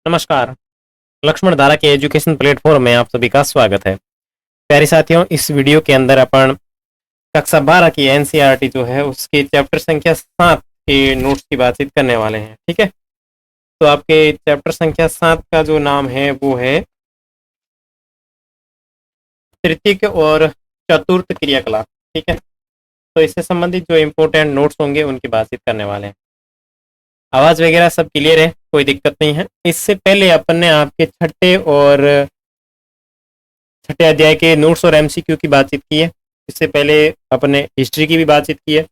नमस्कार। लक्ष्मण धारा के एजुकेशन प्लेटफॉर्म में आप सभी का स्वागत है। प्यारे साथियों, इस वीडियो के अंदर अपन कक्षा 12 की एनसीईआरटी जो है उसके चैप्टर संख्या 7 के नोट्स की बातचीत करने वाले हैं। ठीक है, तो आपके चैप्टर संख्या 7 का जो नाम है वो है तृतीयक और चतुर्थ क्रियाकलाप। ठीक है, तो इससे संबंधित जो इम्पोर्टेंट नोट्स होंगे उनकी बातचीत करने वाले हैं। आवाज वगैरह सब क्लियर है, कोई दिक्कत नहीं है। इससे पहले अपन ने आपके छठे अध्याय के नोट्स और एमसीक्यू की बातचीत की है। इससे पहले अपन ने हिस्ट्री की भी बातचीत की है,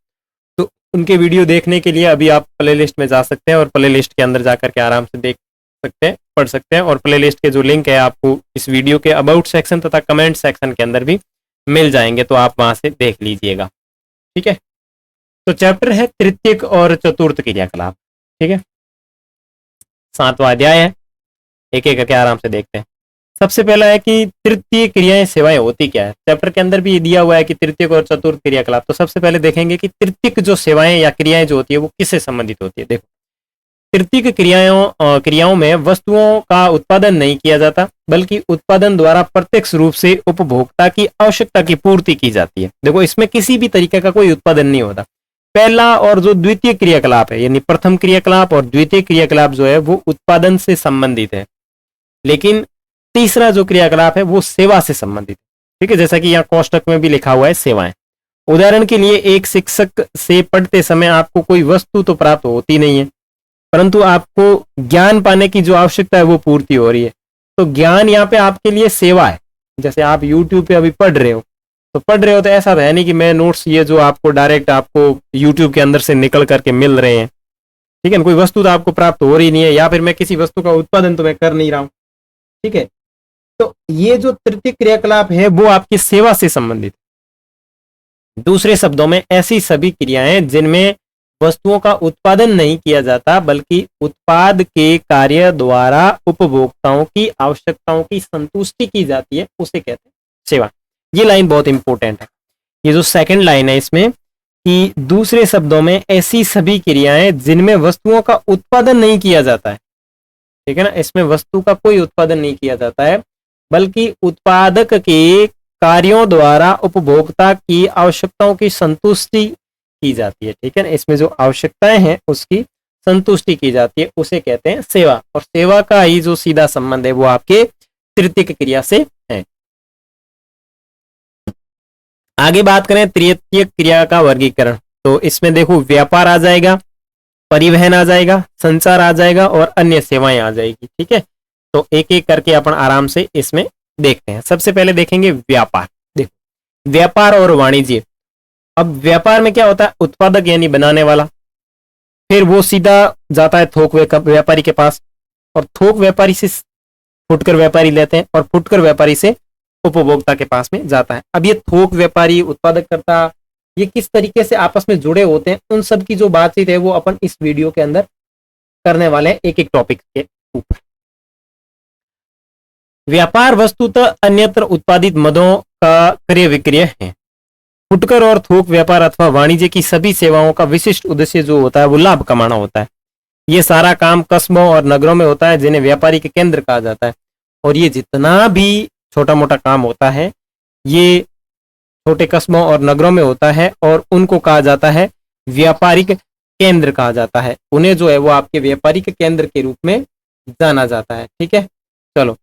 तो उनके वीडियो देखने के लिए अभी आप प्ले लिस्ट में जा सकते हैं और प्ले लिस्ट के अंदर जाकर के आराम से देख सकते हैं, पढ़ सकते हैं। और प्ले लिस्ट के जो लिंक है आपको इस वीडियो के अबाउट सेक्शन तथा कमेंट सेक्शन के अंदर भी मिल जाएंगे, तो आप वहां से देख लीजिएगा। ठीक है, तो चैप्टर है तृतीयक और चतुर्थ क्रियाकलाप। ठीक है, 7वां अध्याय है, एक एक करके आराम से देखते हैं। सबसे पहला है कि तृतीय क्रियाएं सेवाएं होती क्या है। चैप्टर के अंदर भी दिया हुआ है कि तृतीयक और चतुर्थ क्रियाकलाप। तो सबसे पहले देखेंगे कि तृतीयक जो सेवाएं या क्रियाएं जो होती है वो किससे संबंधित होती है। देखो, तृतीयक क्रियाओं में वस्तुओं का उत्पादन नहीं किया जाता, बल्कि उत्पादन द्वारा प्रत्यक्ष रूप से उपभोक्ता की आवश्यकता की पूर्ति की जाती है। देखो, इसमें किसी भी तरीके का कोई उत्पादन नहीं होता। पहला और जो द्वितीय क्रियाकलाप है, यानी प्रथम क्रियाकलाप और द्वितीय क्रियाकलाप जो है वो उत्पादन से संबंधित है, लेकिन तीसरा जो क्रियाकलाप है वो सेवा से संबंधित है। ठीक है, जैसा कि यहाँ कोष्टक में भी लिखा हुआ है सेवाएं। उदाहरण के लिए, एक शिक्षक से पढ़ते समय आपको कोई वस्तु तो प्राप्त होती नहीं है, परंतु आपको ज्ञान पाने की जो आवश्यकता है वो पूर्ति हो रही है। तो ज्ञान यहाँ पे आपके लिए सेवा है। जैसे आप यूट्यूब पे अभी पढ़ रहे हो, तो ऐसा है नहीं कि मैं नोट्स ये जो आपको डायरेक्ट आपको यूट्यूब के अंदर से निकल करके मिल रहे हैं। ठीक है, कोई वस्तु तो आपको प्राप्त हो रही नहीं है, या फिर मैं किसी वस्तु का उत्पादन तो मैं कर नहीं रहा हूं। ठीक है, तो ये जो तृतीय क्रियाकलाप है वो आपकी सेवा से संबंधित है। दूसरे शब्दों में, ऐसी सभी क्रियाएं जिनमें वस्तुओं का उत्पादन नहीं किया जाता, बल्कि उत्पाद के कार्य द्वारा उपभोक्ताओं की आवश्यकताओं की संतुष्टि की जाती है, उसे कहते हैं सेवा। ये लाइन बहुत इंपॉर्टेंट है। ये जो सेकंड लाइन है इसमें, कि दूसरे शब्दों में ऐसी सभी क्रियाएं जिनमें वस्तुओं का उत्पादन नहीं किया जाता है। ठीक है ना, इसमें वस्तु का कोई उत्पादन नहीं किया जाता है, बल्कि उत्पादक के कार्यों द्वारा उपभोक्ता की आवश्यकताओं की संतुष्टि की जाती है। ठीक है ना, इसमें जो आवश्यकताएं हैं उसकी संतुष्टि की जाती है, उसे कहते हैं सेवा। और सेवा का ही जो सीधा संबंध है वो आपके तृतीयक क्रिया से है। आगे बात करें तृतीयक क्रिया का वर्गीकरण, तो इसमें देखो व्यापार आ जाएगा, परिवहन आ जाएगा, संचार आ जाएगा और अन्य सेवाएं आ जाएगी। ठीक है, तो एक एक करके अपन आराम से इसमें देखते हैं। सबसे पहले देखेंगे व्यापार। देखो, व्यापार और वाणिज्य। अब व्यापार में क्या होता है, उत्पादक यानी बनाने वाला, फिर वो सीधा जाता है थोक व्यापारी के पास, और थोक व्यापारी से फुटकर व्यापारी लेते हैं, और फुटकर व्यापारी से उपभोक्ता के पास में जाता है। अब ये थोक व्यापारी, उत्पादक करता, ये किस तरीके से आपस में जुड़े होते हैं, उन सब की जो बातचीत है वो अपन इस वीडियो के अंदर करने वाले हैं, एक एक टॉपिक के ऊपर। व्यापार वस्तुतः अन्यत्र उत्पादित मदों का क्रय विक्रय है। फुटकर और थोक व्यापार अथवा वाणिज्य की सभी सेवाओं का विशिष्ट उद्देश्य जो होता है वो लाभ कमाना होता है। ये सारा काम कस्बों और नगरों में होता है, जिन्हें व्यापारी के केंद्र कहा जाता है। और ये जितना भी छोटा मोटा काम होता है ये छोटे कस्बों और नगरों में होता है, और उनको कहा जाता है व्यापारिक केंद्र कहा जाता है। उन्हें जो है वो आपके व्यापारिक केंद्र के रूप में जाना जाता है। ठीक है, चलो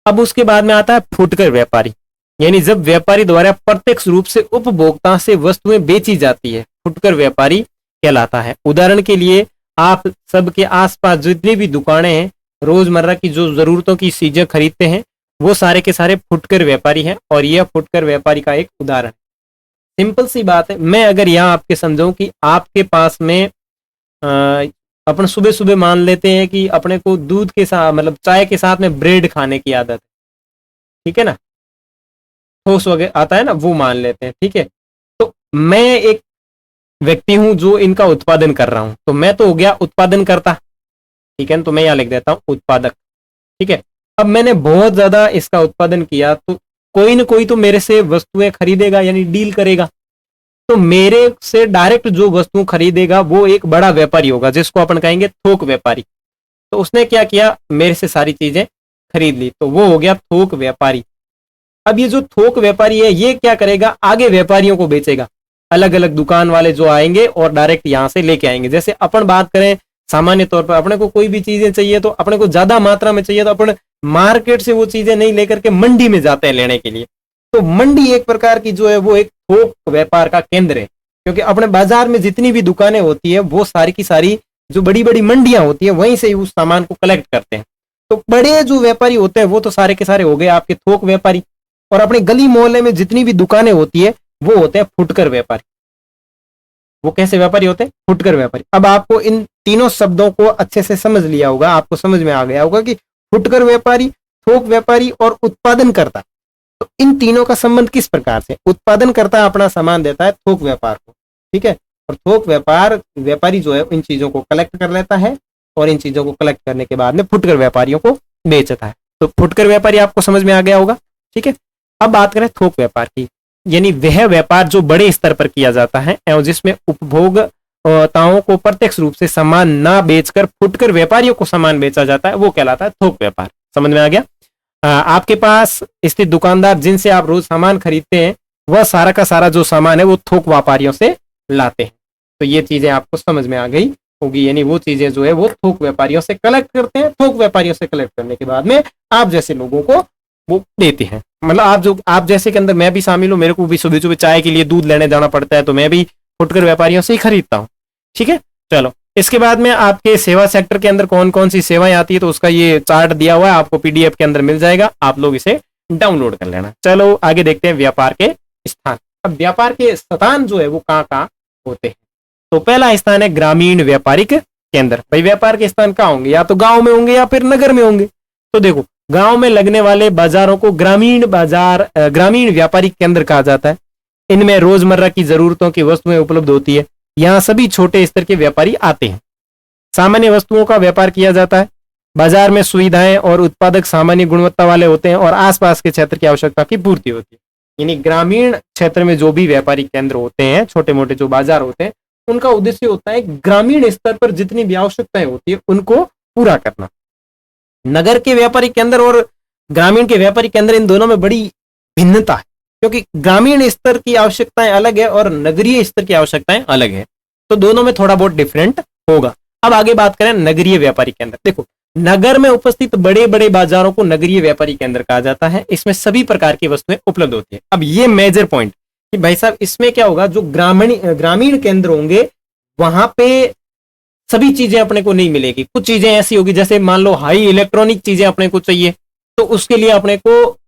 अब उसके बाद में आता है फुटकर व्यापारी, यानी जब व्यापारी द्वारा प्रत्यक्ष रूप से उपभोक्ता से वस्तुएं बेची जाती है, फुटकर व्यापारी कहलाता है। उदाहरण के लिए, आप सबके आसपास जितनी भी दुकानें हैं, रोजमर्रा की जो जरूरतों की चीजें खरीदते हैं, वो सारे के सारे फुटकर व्यापारी हैं, और यह फुटकर व्यापारी का एक उदाहरण। सिंपल सी बात है, मैं अगर यहाँ आपके समझाऊं कि आपके पास में अपन सुबह सुबह मान लेते हैं कि अपने को दूध के साथ, मतलब चाय के साथ में ब्रेड खाने की आदत है। ठीक है ना, ठोस वगैरह आता है ना, वो मान लेते हैं। ठीक है, तो मैं एक व्यक्ति हूं जो इनका उत्पादन कर रहा हूं, तो मैं तो हो गया उत्पादन करता। ठीक है, तो मैं यहाँ लिख देता हूं उत्पादक। ठीक है, अब मैंने बहुत ज्यादा इसका उत्पादन किया, तो कोई ना कोई तो मेरे से वस्तुएं खरीदेगा, यानी डील करेगा। तो मेरे से डायरेक्ट जो वस्तु खरीदेगा वो एक बड़ा व्यापारी होगा, जिसको अपन कहेंगे थोक व्यापारी। तो उसने क्या किया, मेरे से सारी चीजें खरीद ली, तो वो हो गया थोक व्यापारी। अब ये जो थोक व्यापारी है ये क्या करेगा, आगे व्यापारियों को बेचेगा। अलग अलग दुकान वाले जो आएंगे और डायरेक्ट यहां से लेके आएंगे। जैसे अपन बात करें सामान्य तौर पर, अपने को कोई भी चीजें चाहिए तो अपने को ज्यादा मात्रा में चाहिए तो अपन मार्केट से वो चीजें नहीं लेकर के मंडी में जाते हैं लेने के लिए। तो मंडी एक प्रकार की जो है वो एक थोक व्यापार का केंद्र है, क्योंकि अपने बाजार में जितनी भी दुकानें होती है वो सारी की सारी जो बड़ी बड़ी मंडियां होती है वहीं से उस सामान को कलेक्ट करते हैं। तो बड़े जो व्यापारी होते हैं वो तो सारे के सारे हो गए आपके थोक व्यापारी, और अपने गली मोहल्ले में जितनी भी दुकानें होती है वो होते हैं फुटकर व्यापारी। वो कैसे व्यापारी होते हैं, फुटकर व्यापारी। अब आपको इन तीनों शब्दों को अच्छे से समझ लिया होगा, आपको समझ में आ गया होगा कि फुटकर व्यापारी, थोक व्यापारी और उत्पादनकर्ता, तो इन तीनों का संबंध किस प्रकार से। उत्पादनकर्ता अपना सामान देता है थोक व्यापार को, ठीक है, और थोक व्यापारी जो है इन चीजों को कलेक्ट कर लेता है और इन चीजों को कलेक्ट करने के बाद में फुटकर व्यापारियों को बेचता है। तो फुटकर व्यापारी आपको समझ में आ गया होगा, ठीक है। अब बात करें थोक व्यापार की, यानी वह व्यापार जो बड़े स्तर पर किया जाता है और जिसमें उपभोक्ताओं को प्रत्यक्ष रूप से सामान ना बेचकर फुटकर व्यापारियों को सामान बेचा जाता है, वो कहलाता है थोक व्यापार। समझ में आ गया। आपके पास स्थित दुकानदार जिनसे आप रोज सामान खरीदते हैं वह सारा का सारा जो सामान है वो थोक व्यापारियों से लाते हैं। तो ये चीजें आपको समझ में आ गई होगी, यानी वो चीजें जो है वो थोक व्यापारियों से कलेक्ट करते हैं, थोक व्यापारियों से कलेक्ट करने के बाद में आप जैसे लोगों को वो देते हैं। मतलब आप जैसे के अंदर मैं भी शामिल हूँ, मेरे को भी सुबह सुबह चाय के लिए दूध लेने जाना पड़ता है, तो मैं भी फुटकर व्यापारियों से ही खरीदता हूँ, ठीक है। चलो, इसके बाद में आपके सेवा सेक्टर के अंदर कौन कौन सी सेवाएं आती है तो उसका ये चार्ट दिया हुआ है, आपको पीडीएफ के अंदर मिल जाएगा, आप लोग इसे डाउनलोड कर लेना। चलो आगे देखते हैं व्यापार के स्थान। अब व्यापार के स्थान जो है वो कहाँ कहाँ होते हैं। तो पहला स्थान है ग्रामीण व्यापारिक केंद्र। भाई व्यापार के स्थान कहाँ होंगे, या तो गांव में होंगे या फिर नगर में होंगे। तो देखो, गांव में लगने वाले बाजारों को ग्रामीण व्यापारिक केंद्र कहा जाता है। इनमें रोजमर्रा की जरूरतों की वस्तुएं उपलब्ध होती है। यहाँ सभी छोटे स्तर के व्यापारी आते हैं। सामान्य वस्तुओं का व्यापार किया जाता है। बाजार में सुविधाएं और उत्पादक सामान्य गुणवत्ता वाले होते हैं और आसपास के क्षेत्र की आवश्यकता की पूर्ति होती है। यानी ग्रामीण क्षेत्र में जो भी व्यापारी केंद्र होते हैं, छोटे मोटे जो बाजार होते हैं, उनका उद्देश्य होता है ग्रामीण स्तर पर जितनी भी आवश्यकताएं होती है उनको पूरा करना। नगर के व्यापारिक केंद्र और ग्रामीण के व्यापारिक केंद्र, इन दोनों में बड़ी भिन्नता है, क्योंकि ग्रामीण स्तर की आवश्यकताएं अलग है और नगरीय स्तर की आवश्यकताएं अलग है। तो दोनों में थोड़ा बहुत डिफरेंट होगा। अब आगे बात करें नगरीय व्यापारिक केंद्र। देखो, नगर में उपस्थित बड़े बड़े बाजारों को नगरीय व्यापारिक केंद्र कहा जाता है। इसमें सभी प्रकार की वस्तुएं उपलब्ध होती है। अब ये मेजर पॉइंट कि भाई साहब, इसमें क्या होगा, जो ग्रामीण केंद्र होंगे वहां पे सभी चीजें अपने को नहीं मिलेगी। कुछ चीजें ऐसी होगी, जैसे मान लो हाई इलेक्ट्रॉनिक चीजें अपने को चाहिए, तो उसके लिए अपने को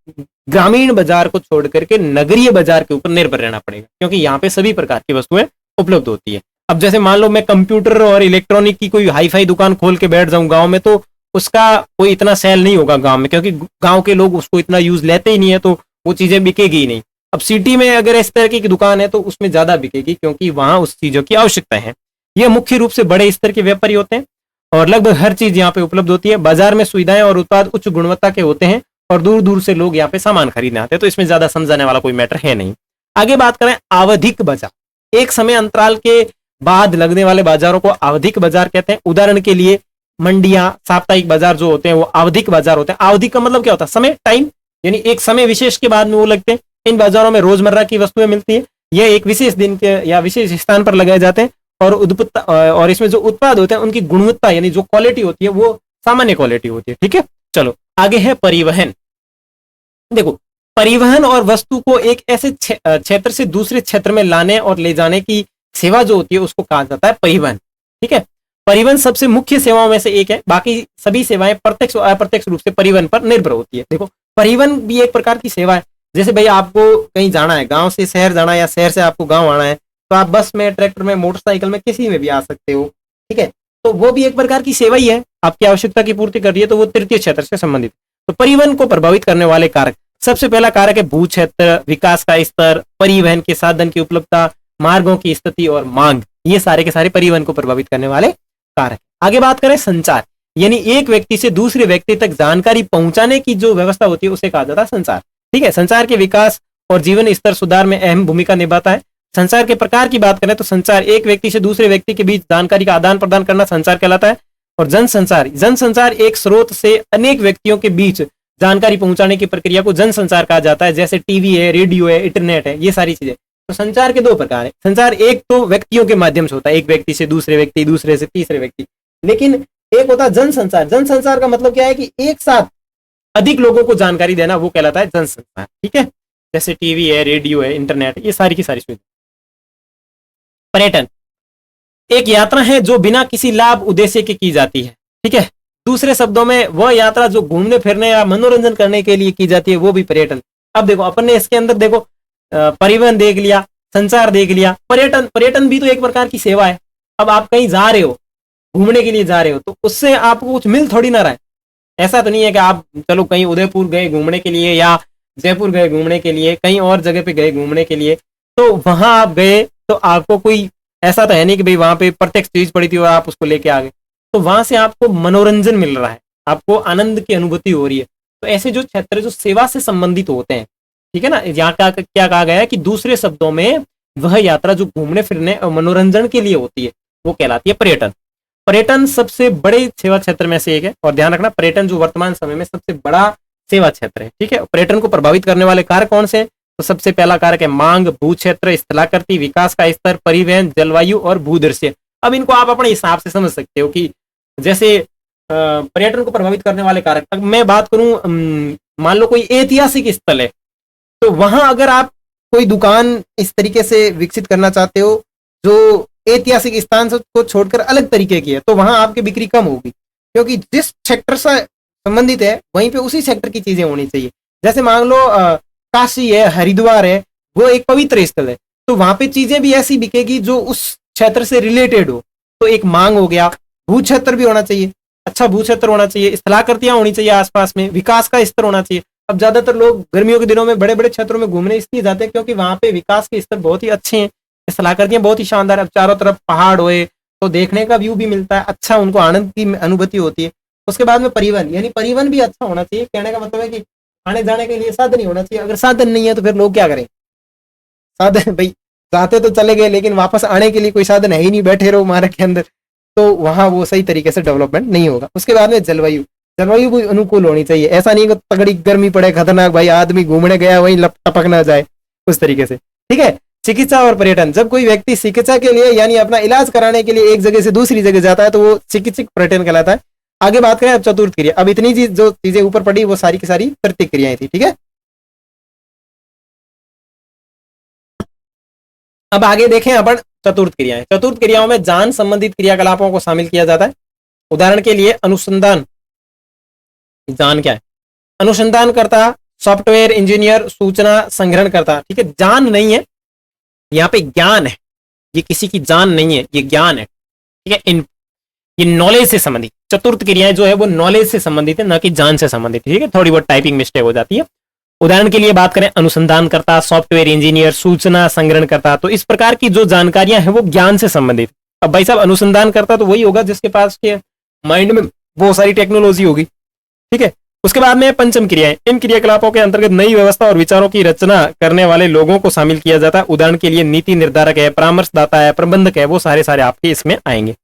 ग्रामीण बाजार को छोड़ करके नगरीय बाजार के ऊपर निर्भर रहना पड़ेगा, क्योंकि यहाँ पे सभी प्रकार की वस्तुएं उपलब्ध होती है। अब जैसे मान लो मैं कंप्यूटर और इलेक्ट्रॉनिक की कोई हाई फाई दुकान खोल के बैठ जाऊं गांव में, तो उसका कोई इतना सेल नहीं होगा गांव में, क्योंकि गांव के लोग उसको इतना यूज लेते ही नहीं है, तो वो चीजें बिकेगी ही नहीं। अब सिटी में अगर इस तरह की दुकान है तो उसमें ज्यादा बिकेगी, क्योंकि वहां उस चीजों की आवश्यकता है। ये मुख्य रूप से बड़े स्तर के व्यापारी होते हैं और लगभग हर चीज यहाँ पे उपलब्ध होती है। बाजार में सुविधाएं और उत्पाद उच्च गुणवत्ता के होते हैं और दूर दूर से लोग यहाँ पे सामान खरीदने आते हैं, तो इसमें ज्यादा समझाने वाला कोई मैटर है नहीं। आगे बात करें आवधिक बाजार। एक समय अंतराल के बाद लगने वाले बाजारों को आवधिक बाजार कहते हैं। उदाहरण के लिए मंडियां, साप्ताहिक बाजार जो होते हैं वो आवधिक बाजार होते हैं। आवधिक का मतलब क्या होता है, समय, टाइम, यानी एक समय विशेष के बाद में वो लगते हैं। इन बाजारों में रोजमर्रा की वस्तुएं मिलती है। यह एक विशेष दिन के या विशेष स्थान पर लगाए जाते हैं और इसमें जो उत्पाद होते हैं उनकी गुणवत्ता यानी जो क्वालिटी होती है वो सामान्य क्वालिटी होती है। ठीक है, चलो आगे है परिवहन। देखो, परिवहन और वस्तु को एक ऐसे क्षेत्र से दूसरे क्षेत्र में लाने और ले जाने की सेवा जो होती है उसको कहा जाता है परिवहन। ठीक है, परिवहन सबसे मुख्य सेवाओं में से एक है। बाकी सभी सेवाएं प्रत्यक्ष और अप्रत्यक्ष रूप से परिवहन पर निर्भर होती है। देखो, परिवहन भी एक प्रकार की सेवा है। जैसे भाई आपको कहीं जाना है, गांव से शहर जाना है या शहर से आपको गांव आना है, तो आप बस में, ट्रैक्टर में, मोटरसाइकिल में, किसी में भी आ सकते हो। ठीक है, तो वो भी एक प्रकार की सेवा ही है, आपकी आवश्यकता की पूर्ति कर रही है, तो वो तृतीय क्षेत्र से संबंधित। तो परिवहन को प्रभावित करने वाले कारक, सबसे पहला कारक है भू क्षेत्र, विकास का स्तर, परिवहन के साधन की उपलब्धता, मार्गों की स्थिति और मांग। ये सारे के सारे परिवहन को प्रभावित करने वाले कारक। आगे बात करें संचार, यानी एक व्यक्ति से दूसरे व्यक्ति तक जानकारी पहुंचाने की जो व्यवस्था होती है उसे कहा जाता है संचार। ठीक है, संचार के विकास और जीवन स्तर सुधार में अहम भूमिका निभाता है। संचार के प्रकार की बात करें तो संचार एक व्यक्ति से दूसरे व्यक्ति के बीच जानकारी का आदान प्रदान करना संचार कहलाता है। और जनसंचार एक स्रोत से अनेक व्यक्तियों के बीच जानकारी पहुंचाने की प्रक्रिया को जनसंचार कहा जाता है। जैसे टीवी है, रेडियो है, इंटरनेट है, ये सारी चीजें। तो संचार के दो प्रकार है। संचार एक तो व्यक्तियों के माध्यम से होता है, एक व्यक्ति से दूसरे व्यक्ति, दूसरे से तीसरे व्यक्ति। लेकिन एक होता है जनसंचार। जनसंचार का मतलब क्या है कि एक साथ अधिक लोगों को जानकारी देना, वो कहलाता है जनसंचार। ठीक है, जैसे टीवी है, रेडियो है, इंटरनेट है, ये सारी की सारी सुविधा। पर्यटन एक यात्रा है जो बिना किसी लाभ उद्देश्य के की जाती है। ठीक है, दूसरे शब्दों में वह यात्रा जो घूमने फिरने या मनोरंजन करने के लिए की जाती है, वो भी पर्यटन। अब देखो, अपन ने इसके अंदर देखो परिवहन देख लिया, संचार देख लिया, पर्यटन भी तो एक प्रकार की सेवा है। अब आप कहीं जा रहे हो, घूमने के लिए जा रहे हो, तो उससे आपको कुछ मिल थोड़ी ना रहा है। ऐसा तो नहीं है कि आप चलो कहीं उदयपुर गए घूमने के लिए, या जयपुर गए घूमने के लिए, कहीं और जगह पे गए घूमने के लिए, तो वहां आप गए तो आपको कोई ऐसा तो है नहीं कि भाई वहां पे प्रत्यक्ष चीज पड़ी थी और आप उसको लेके आ गए। तो वहां से आपको मनोरंजन मिल रहा है, आपको आनंद की अनुभूति हो रही है। तो ऐसे जो क्षेत्र जो सेवा से संबंधित होते हैं, ठीक है ना, यहाँ क्या कहा गया है कि दूसरे शब्दों में वह यात्रा जो घूमने फिरने और मनोरंजन के लिए होती है, वो कहलाती है पर्यटन। पर्यटन सबसे बड़े सेवा क्षेत्र में से एक है। और ध्यान रखना, पर्यटन जो वर्तमान समय में सबसे बड़ा सेवा क्षेत्र है। ठीक है, पर्यटन को प्रभावित करने वाले कारक कौन से हैं? तो सबसे पहला कारक है मांग, भू क्षेत्र, स्थलाकृति, विकास का स्तर, परिवहन, जलवायु और भूदृश्य। अब इनको आप अपने हिसाब से समझ सकते हो कि जैसे पर्यटन को प्रभावित करने वाले कारक। अब मैं बात करूं, मान लो कोई ऐतिहासिक स्थल है, तो वहां अगर आप कोई दुकान इस तरीके से विकसित करना चाहते हो जो ऐतिहासिक स्थान को छोड़कर अलग तरीके की है, तो वहां आपकी बिक्री कम होगी, क्योंकि जिस सेक्टर से संबंधित है वहीं पे उसी सेक्टर की चीजें होनी चाहिए। जैसे मान लो काशी है, हरिद्वार है, वो एक पवित्र स्थल है, तो वहां पे चीजें भी ऐसी बिकेगी जो उस क्षेत्र से रिलेटेड हो। तो एक मांग हो गया, भू क्षेत्र भी होना चाहिए, अच्छा भू क्षेत्र होना चाहिए, स्थलाकृतियां होनी चाहिए आसपास में, विकास का स्तर होना चाहिए। अब ज्यादातर लोग गर्मियों के दिनों में बड़े बड़े क्षेत्रों में घूमने इसलिए जाते हैं क्योंकि वहां पे विकास के स्तर बहुत ही अच्छे हैं, स्थलाकृतियां बहुत ही शानदार है। अब चारों तरफ पहाड़ होए तो देखने का व्यू भी मिलता है, अच्छा उनको आनंद की अनुभूति होती है। उसके बाद में परिवहन, यानी परिवहन भी अच्छा होना चाहिए। कहने का मतलब है कि आने जाने के लिए साधन ही होना चाहिए। अगर साधन नहीं है तो फिर लोग क्या करें? साधन भाई जाते तो चले गए, लेकिन वापस आने के लिए कोई साधन है ही नहीं, बैठे रहो मार्ग के अंदर, तो वहां वो सही तरीके से डेवलपमेंट नहीं होगा। उसके बाद में जलवायु भी अनुकूल होनी चाहिए। ऐसा नहीं कि तगड़ी गर्मी पड़े, खतरनाक, भाई आदमी घूमने गया वहीं टपक ना जाए, उस तरीके से। ठीक है, चिकित्सा और पर्यटन, जब कोई व्यक्ति चिकित्सा के लिए यानी अपना इलाज कराने के लिए एक जगह से दूसरी जगह जाता है तो वो चिकित्सक पर्यटन कहलाता है। आगे बात करें अब चतुर्थ क्रिया। अब इतनी चीज जो चीजें ऊपर पड़ी वो सारी की सारी प्रतिक्रियाएं थी। ठीक है, अब आगे देखें अपन चतुर्थ क्रियाएं। चतुर्थ क्रियाओं में जान संबंधित क्रियाकलापों को शामिल किया जाता है। उदाहरण के लिए अनुसंधान। जान क्या है? अनुसंधान करता, सॉफ्टवेयर इंजीनियर, सूचना संग्रहण करता। ठीक है, जान नहीं है यहाँ पे, ज्ञान है। ये किसी की जान नहीं है, ये ज्ञान है। ठीक है, ये नॉलेज से संबंधित चतुर्थ क्रियाएं जो है वो नॉलेज से संबंधित है, ना कि जान से संबंधित। ठीक है, थोड़ी बहुत टाइपिंग मिस्टेक हो जाती है। उदाहरण के लिए बात करें, अनुसंधान करता, सॉफ्टवेयर इंजीनियर, सूचना संग्रहण करता, तो इस प्रकार की जो जानकारियां हैं वो ज्ञान से संबंधित। अब भाई साहब अनुसंधान करता तो वही होगा जिसके पास के माइंड में बहुत सारी टेक्नोलॉजी होगी। ठीक है, उसके बाद में पंचम क्रियाएं। इन क्रियाकलापों के अंतर्गत नई व्यवस्था और विचारों की रचना करने वाले लोगों को शामिल किया जाता है। उदाहरण के लिए नीति निर्धारक है, परामर्शदाता है, प्रबंधक है, वो सारे आपके इसमें आएंगे।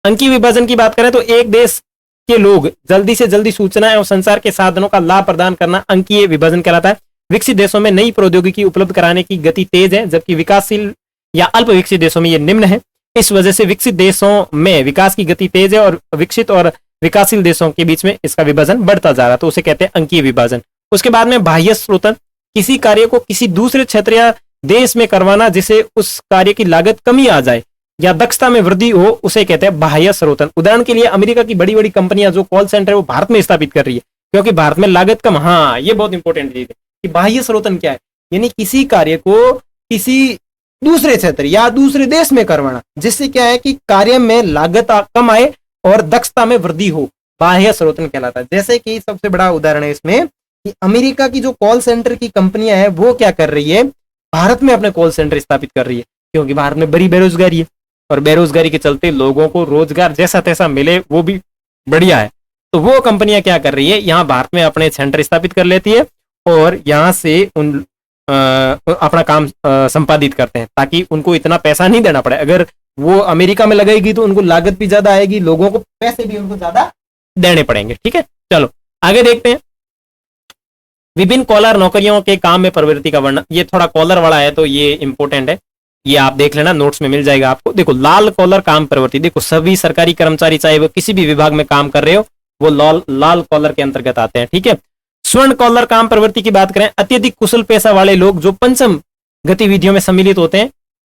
अंकीय विभाजन की बात करें तो एक देश के लोग जल्दी से जल्दी सूचना एवं संचार के साधनों का लाभ प्रदान करना अंकीय विभाजन कहलाता है। विकसित देशों में नई प्रौद्योगिकी उपलब्ध कराने की गति तेज है, जबकि विकासशील या अल्प विकसित देशों में यह निम्न है। इस वजह से विकसित देशों में विकास की गति तेज है और विकसित और विकासशील देशों के बीच में इसका विभाजन बढ़ता जा रहा है, तो उसे कहते हैं अंकीय विभाजन। उसके बाद में बाह्य स्रोतन, किसी कार्य को किसी दूसरे क्षेत्र या देश में करवाना जिसे उस कार्य की लागत कमी आ जाए या दक्षता में वृद्धि हो, उसे कहते हैं बाह्य स्रोतन। उदाहरण के लिए अमेरिका की बड़ी बड़ी कंपनियां जो कॉल सेंटर है वो भारत में स्थापित कर रही है क्योंकि भारत में लागत कम। हाँ, ये बहुत इंपॉर्टेंट चीज है कि बाह्य स्रोतन क्या है, यानी किसी कार्य को किसी दूसरे क्षेत्र या दूसरे देश में करवाना जिससे क्या है कि कार्य में लागत कम आए और दक्षता में वृद्धि हो, बाह्य स्रोतन कहलाता है। जैसे कि सबसे बड़ा उदाहरण है इसमें कि अमेरिका की जो कॉल सेंटर की कंपनियां हैं वो क्या कर रही है, भारत में अपने कॉल सेंटर स्थापित कर रही है क्योंकि भारत में बड़ी बेरोजगारी है और बेरोजगारी के चलते लोगों को रोजगार जैसा तैसा मिले वो भी बढ़िया है। तो वो कंपनियां क्या कर रही है, यहाँ भारत में अपने सेंटर स्थापित कर लेती है और यहाँ से अपना काम संपादित करते हैं ताकि उनको इतना पैसा नहीं देना पड़े। अगर वो अमेरिका में लगाएगी तो उनको लागत भी ज्यादा आएगी, लोगों को पैसे भी उनको ज्यादा देने पड़ेंगे। ठीक है, चलो आगे देखते हैं। विभिन्न कॉलर नौकरियों के काम में प्रवृत्ति का वर्णन, ये थोड़ा कॉलर वाला है तो ये इंपॉर्टेंट है, ये आप देख लेना, नोट्स में मिल जाएगा आपको। देखो लाल कॉलर काम प्रवृत्ति, देखो सभी सरकारी कर्मचारी चाहे वो किसी भी विभाग में काम कर रहे हो वो लाल कॉलर के अंतर्गत आते हैं। ठीक है, स्वर्ण कॉलर काम प्रवृत्ति की बात करें, अत्यधिक कुशल पेशा वाले लोग जो पंचम गतिविधियों में सम्मिलित होते हैं,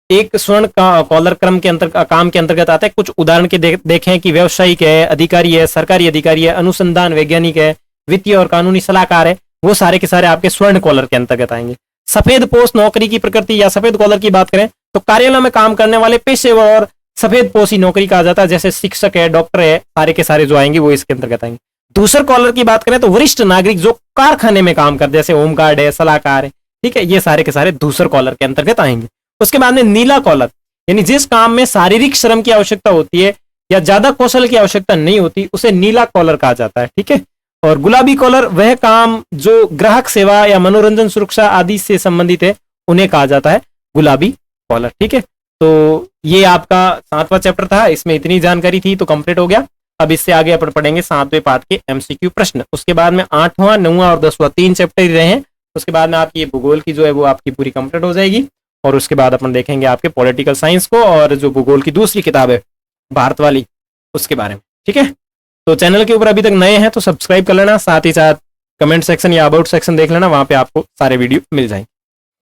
एक स्वर्ण कॉलर क्रम के अंतर्गत काम के अंतर्गत आता है। कुछ उदाहरण के देखें कि व्यवसायिक है, अधिकारी है, सरकारी अधिकारी है, अनुसंधान वैज्ञानिक है, वित्तीय और कानूनी सलाहकार है, वो सारे के सारे आपके स्वर्ण कॉलर के अंतर्गत आएंगे। सफेद पोश नौकरी की प्रकृति या सफेद कॉलर की बात करें तो कार्यालय में काम करने वाले पेशेवर और सफेद पोशी नौकरी कहा जाता है, जैसे शिक्षक है, डॉक्टर है, सारे के सारे जो आएंगे वो इसके अंतर्गत आएंगे। दूसर कॉलर की बात करें तो वरिष्ठ नागरिक जो कारखाने में काम करते, जैसे होमगार्ड है, सलाहकार है, ठीक है, ये सारे के सारे दूसर कॉलर के अंतर्गत आएंगे। उसके बाद में नीला कॉलर, यानी जिस काम में शारीरिक श्रम की आवश्यकता होती है या ज्यादा कौशल की आवश्यकता नहीं होती, उसे नीला कॉलर कहा जाता है। ठीक है, और गुलाबी कॉलर वह काम जो ग्राहक सेवा या मनोरंजन सुरक्षा आदि से संबंधित है, उन्हें कहा जाता है गुलाबी कॉलर। ठीक है, तो ये आपका 7वां चैप्टर था, इसमें इतनी जानकारी थी तो कंप्लीट हो गया। अब इससे आगे अपन पढ़ेंगे 7वें पार्ट के एमसीक्यू प्रश्न। उसके बाद में 8वां, 9वां और 10वां 3 चैप्टर ही रहे हैं। उसके बाद में आपकी ये भूगोल की जो है वो आपकी पूरी कंप्लीट हो जाएगी, और उसके बाद अपन देखेंगे आपके पॉलिटिकल साइंस को और जो भूगोल की दूसरी किताब है भारत वाली, उसके बारे में। ठीक है, तो चैनल के ऊपर अभी तक नए हैं तो सब्सक्राइब कर लेना, साथ ही साथ कमेंट सेक्शन या अबाउट सेक्शन देख लेना, वहां पे आपको सारे वीडियो मिल जाएंगे।